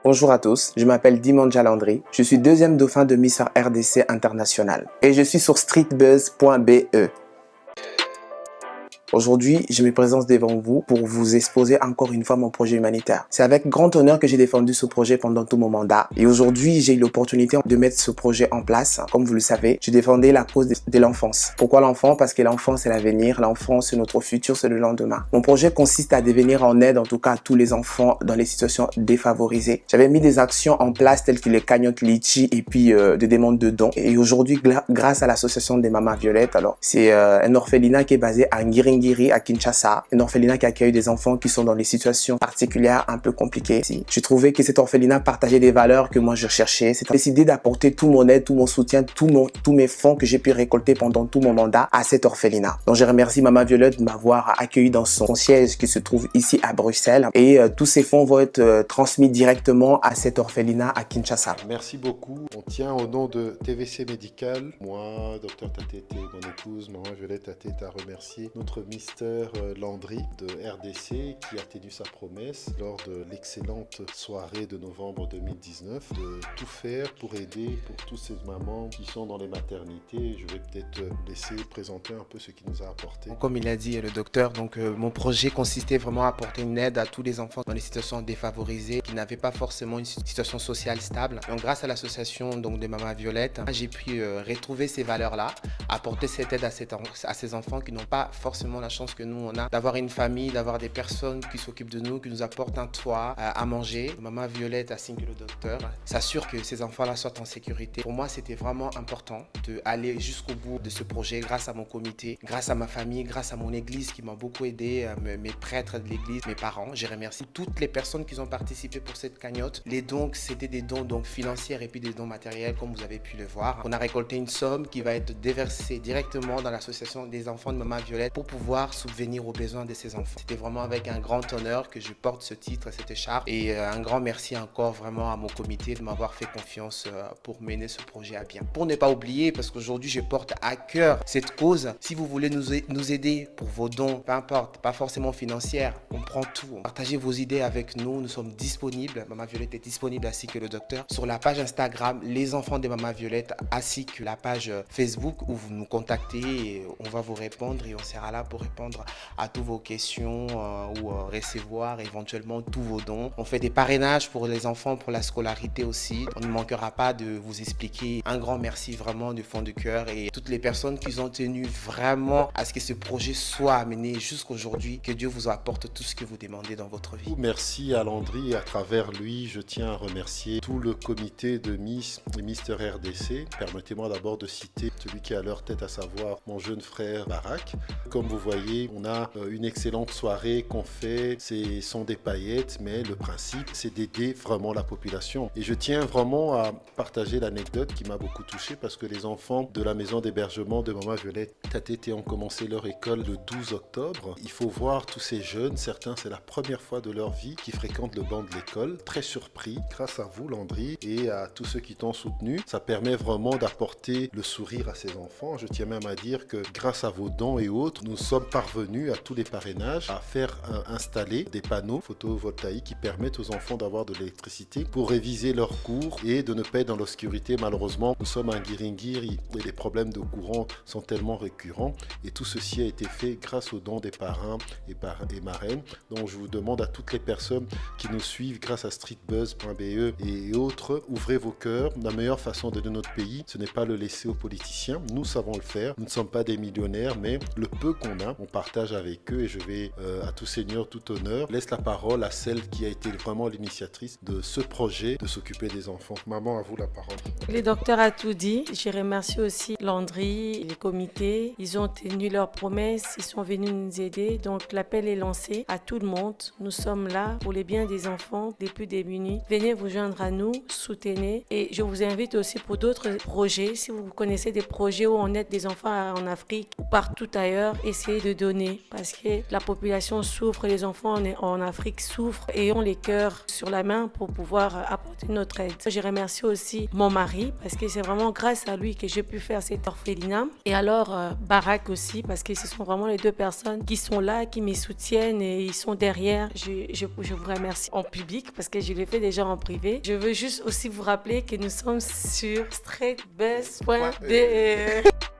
Bonjour à tous, je m'appelle Dimandja Landry, je suis deuxième dauphin de Miss RDC International et je suis sur streetbuzz.be. Aujourd'hui, je me présente devant vous pour vous exposer encore une fois mon projet humanitaire. C'est avec grand honneur que j'ai défendu ce projet pendant tout mon mandat et aujourd'hui, j'ai eu l'opportunité de mettre ce projet en place. Comme vous le savez, je défendais la cause de l'enfance. Pourquoi l'enfant? Parce que l'enfant, c'est l'avenir, l'enfant, c'est notre futur, c'est le lendemain. Mon projet consiste à devenir en aide, en tout cas à tous les enfants dans les situations défavorisées. J'avais mis des actions en place telles que les cagnottes Litchi et puis des demandes de dons. Et aujourd'hui, grâce à l'association des Mamas Violettes, alors c'est un orphelinat qui est basé à Ngiringiri à Kinshasa, un orphelinat qui accueille des enfants qui sont dans des situations particulières un peu compliquées. J'ai trouvé que cet orphelinat partageait des valeurs que moi je recherchais. C'est décidé d'apporter tout mon aide, tout mon soutien, tous mes fonds que j'ai pu récolter pendant tout mon mandat à cet orphelinat. Donc je remercie Maman Violette de m'avoir accueilli dans son siège qui se trouve ici à Bruxelles et tous ces fonds vont être transmis directement à cet orphelinat à Kinshasa. Merci beaucoup. On tient au nom de TVC Médical, moi, Dr Tatete, mon épouse, Maman Violette Tatete, à remercier notre Mister Landry de RDC qui a tenu sa promesse lors de l'excellente soirée de novembre 2019 de tout faire pour aider pour toutes ces mamans qui sont dans les maternités. Je vais peut-être laisser présenter un peu ce qu'il nous a apporté. Comme il a dit le docteur, donc mon projet consistait vraiment à apporter une aide à tous les enfants dans les situations défavorisées qui n'avaient pas forcément une situation sociale stable. Donc grâce à l'association de Maman Violette, j'ai pu retrouver ces valeurs-là, apporter cette aide à ces enfants qui n'ont pas forcément la chance que nous on a d'avoir une famille, d'avoir des personnes qui s'occupent de nous, qui nous apportent un toit à manger. Maman Violette ainsi que le docteur s'assure que ces enfants-là soient en sécurité. Pour moi, c'était vraiment important d'aller jusqu'au bout de ce projet grâce à mon comité, grâce à ma famille, grâce à mon église qui m'a beaucoup aidé, mes prêtres de l'église, mes parents. Je remercie toutes les personnes qui ont participé pour cette cagnotte. Les dons, c'était des dons donc financiers et puis des dons matériels comme vous avez pu le voir. On a récolté une somme qui va être déversée directement dans l'association des enfants de Maman Violette pour pouvoir subvenir aux besoins de ces enfants. C'était vraiment avec un grand honneur que je porte ce titre, cette écharpe et un grand merci encore vraiment à mon comité de m'avoir fait confiance pour mener ce projet à bien. Pour ne pas oublier, parce qu'aujourd'hui je porte à cœur cette cause, si vous voulez nous aider pour vos dons, peu importe, pas forcément financière, on prend tout. Partagez vos idées avec nous, nous sommes disponibles, Maman Violette est disponible ainsi que le docteur, sur la page Instagram Les Enfants de Maman Violette ainsi que la page Facebook où vous nous contactez et on va vous répondre et on sera là pour répondre à toutes vos questions ou recevoir éventuellement tous vos dons. On fait des parrainages pour les enfants, pour la scolarité aussi. On ne manquera pas de vous expliquer. Un grand merci vraiment du fond du cœur et toutes les personnes qui ont tenu vraiment à ce que ce projet soit amené jusqu'aujourd'hui. Que Dieu vous apporte tout ce que vous demandez dans votre vie. Merci à Landry et à travers lui, je tiens à remercier tout le comité de Miss et Mister RDC. Permettez-moi d'abord de citer celui qui est à leur tête, à savoir mon jeune frère Barak. Comme vous voyez, on a une excellente soirée qu'on fait, ce sont des paillettes, mais le principe c'est d'aider vraiment la population. Et je tiens vraiment à partager l'anecdote qui m'a beaucoup touché parce que les enfants de la maison d'hébergement de Maman Violette Tatete ont commencé leur école le 12 octobre. Il faut voir tous ces jeunes, certains c'est la première fois de leur vie qui fréquentent le banc de l'école. Très surpris, grâce à vous Landry et à tous ceux qui t'ont soutenu. Ça permet vraiment d'apporter le sourire à ces enfants. Je tiens même à dire que grâce à vos dons et autres, nous sommes parvenus à tous les parrainages à faire installer des panneaux photovoltaïques qui permettent aux enfants d'avoir de l'électricité pour réviser leurs cours et de ne pas être dans l'obscurité. Malheureusement, nous sommes à Ngiringiri et les problèmes de courant sont tellement récurrents et tout ceci a été fait grâce aux dons des parrains et marraines. Donc je vous demande à toutes les personnes qui nous suivent grâce à streetbuzz.be et autres, ouvrez vos cœurs. La meilleure façon d'aider notre pays, ce n'est pas le laisser aux politiciens. Nous savons le faire. Nous ne sommes pas des millionnaires, mais le peu qu'on a, on partage avec eux et je vais à tout seigneur, tout honneur, laisse la parole à celle qui a été vraiment l'initiatrice de ce projet de s'occuper des enfants. Maman, à vous la parole. Le docteur a tout dit. Je remercie aussi Landry, les comités. Ils ont tenu leurs promesses, ils sont venus nous aider. Donc l'appel est lancé à tout le monde. Nous sommes là pour le bien des enfants, des plus démunis. Venez vous joindre à nous, soutenez. Et je vous invite aussi pour d'autres projets. Si vous connaissez des projets où on aide des enfants en Afrique ou partout ailleurs, essayez essayer de donner parce que la population souffre, les enfants en Afrique souffrent et ont les cœurs sur la main pour pouvoir apporter notre aide. Je remercie aussi mon mari parce que c'est vraiment grâce à lui que j'ai pu faire cet orphelinat. Et alors Barak aussi parce que ce sont vraiment les deux personnes qui sont là, qui me soutiennent et ils sont derrière. Je vous remercie en public parce que je l'ai fait déjà en privé. Je veux juste aussi vous rappeler que nous sommes sur straightbuzz.de.